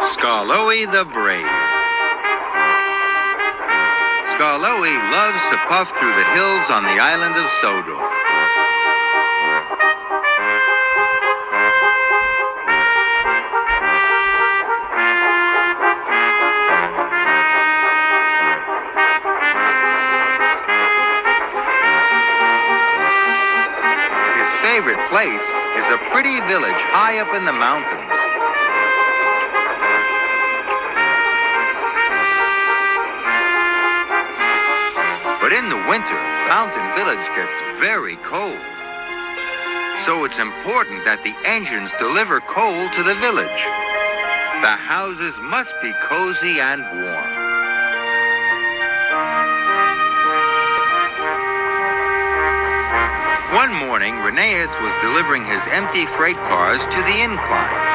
Skarloey the Brave. Skarloey loves to puff through the hills on the island of Sodor. His favorite place is a pretty village high up in the mountains. But in the winter, Mountain Village gets very cold. So it's important that the engines deliver coal to the village. The houses must be cozy and warm. One morning, Rheneas was delivering his empty freight cars to the incline.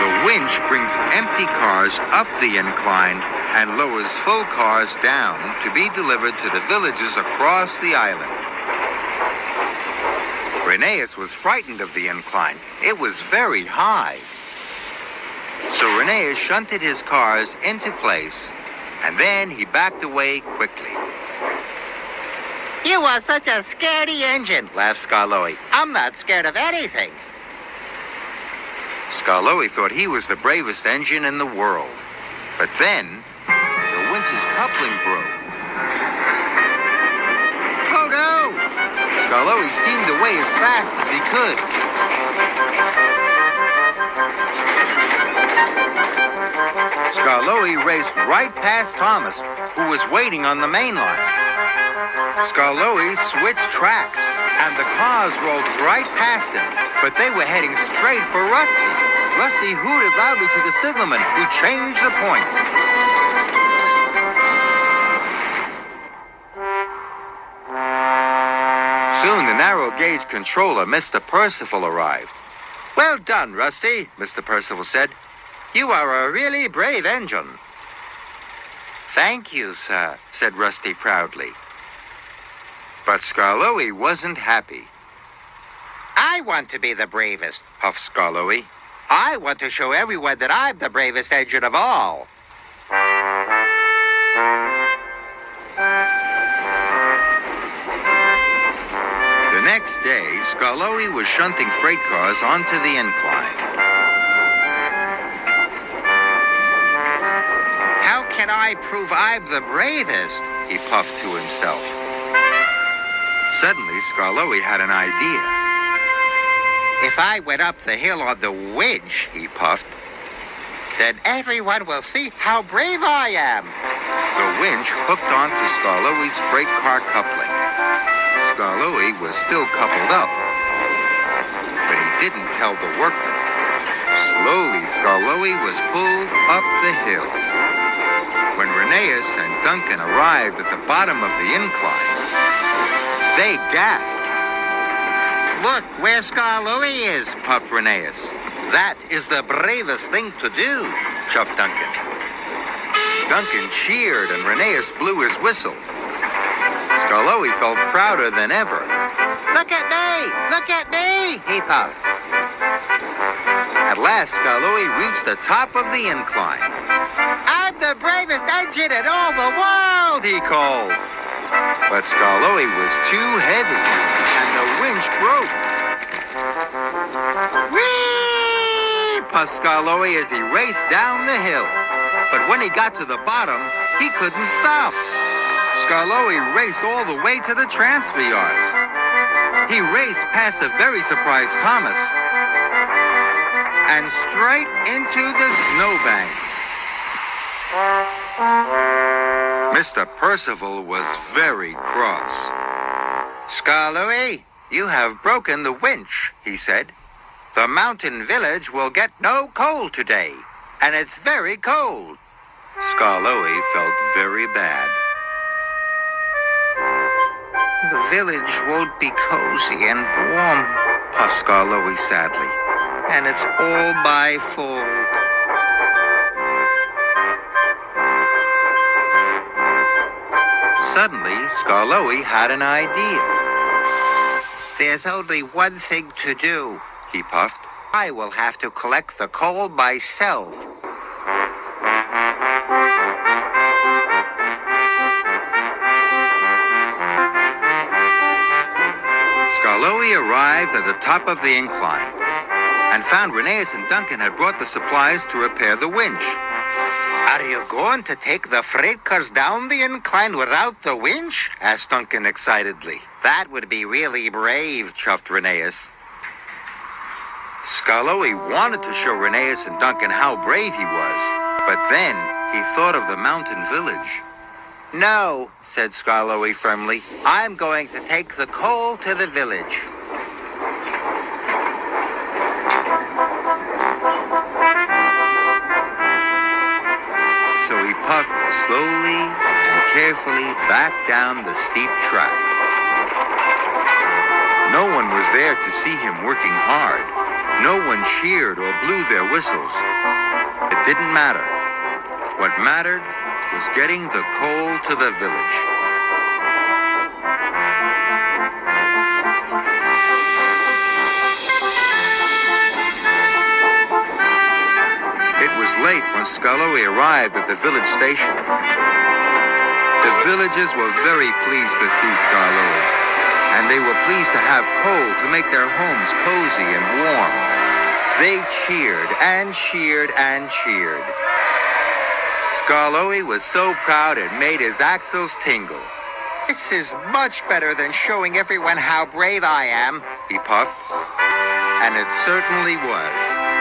The winch brings empty cars up the incline and lowers full cars down to be delivered to the villages across the island. Rheneas was frightened of the incline. It was very high. So Rheneas shunted his cars into place, and then he backed away quickly. You are such a scaredy engine, laughed Skarloey. I'm not scared of anything. Skarloey thought he was the bravest engine in the world. But then, the winch's coupling broke. Oh no! Skarloey steamed away as fast as he could. Skarloey raced right past Thomas, who was waiting on the main line. Skarloey switched tracks, and the cars rolled right past him, but they were heading straight for Rusty. Rusty hooted loudly to the signalman, who changed the points. Soon the narrow gauge controller, Mr. Percival, arrived. "Well done, Rusty," Mr. Percival said. "You are a really brave engine." "Thank you, sir," said Rusty proudly. But Skarloey wasn't happy. I want to be the bravest, huffed Skarloey. I want to show everyone that I'm the bravest engine of all. The next day, Skarloey was shunting freight cars onto the incline. How can I prove I'm the bravest? He puffed to himself. Suddenly, Skarloey had an idea. If I went up the hill on the winch, he puffed, then everyone will see how brave I am. The winch hooked onto Skarloey's freight car coupling. Skarloey was still coupled up, but he didn't tell the workmen. Slowly, Skarloey was pulled up the hill. When Rheneas and Duncan arrived at the bottom of the incline, they gasped. Look where Skarloey is, puffed Rheneas. That is the bravest thing to do, chuffed Duncan. Duncan cheered and Rheneas blew his whistle. Skarloey felt prouder than ever. Look at me! Look at me! He puffed. At last, Skarloey reached the top of the incline. I'm the bravest engine in all the world, he called. But Skarloey was too heavy, and the winch broke. Whee! Puffed Skarloey as he raced down the hill. But when he got to the bottom, he couldn't stop. Skarloey raced all the way to the transfer yards. He raced past a very surprised Thomas and straight into the snowbank. Mr. Percival was very cross. "Skarloey, you have broken the winch," he said. "The mountain village will get no coal today, and it's very cold." Skarloey felt very bad. "The village won't be cozy and warm," puffed Skarloey sadly. "And it's all my fault." Suddenly, Skarloey had an idea. there's only one thing to do, he puffed. I will have to collect the coal myself. Skarloey arrived at the top of the incline and found Rheneas and Duncan had brought the supplies to repair the winch. Are you going to take the freight cars down the incline without the winch? Asked Duncan excitedly. That would be really brave, Chuffed Rheneas. Skarloey wanted to show Rheneas and Duncan how brave he was, but then he thought of the mountain village. No, said Skarloey firmly. I'm going to take the coal to the village. So he puffed slowly and carefully back down the steep track. No one was there to see him working hard. No one cheered or blew their whistles. It didn't matter. What mattered was getting the coal to the village. It was late when Skarloey arrived at the village station. The villagers were very pleased to see Skarloey, and they were pleased to have coal to make their homes cozy and warm. They cheered and cheered and cheered. Skarloey was so proud it made his axles tingle. This is much better than showing everyone how brave I am, he puffed. And it certainly was.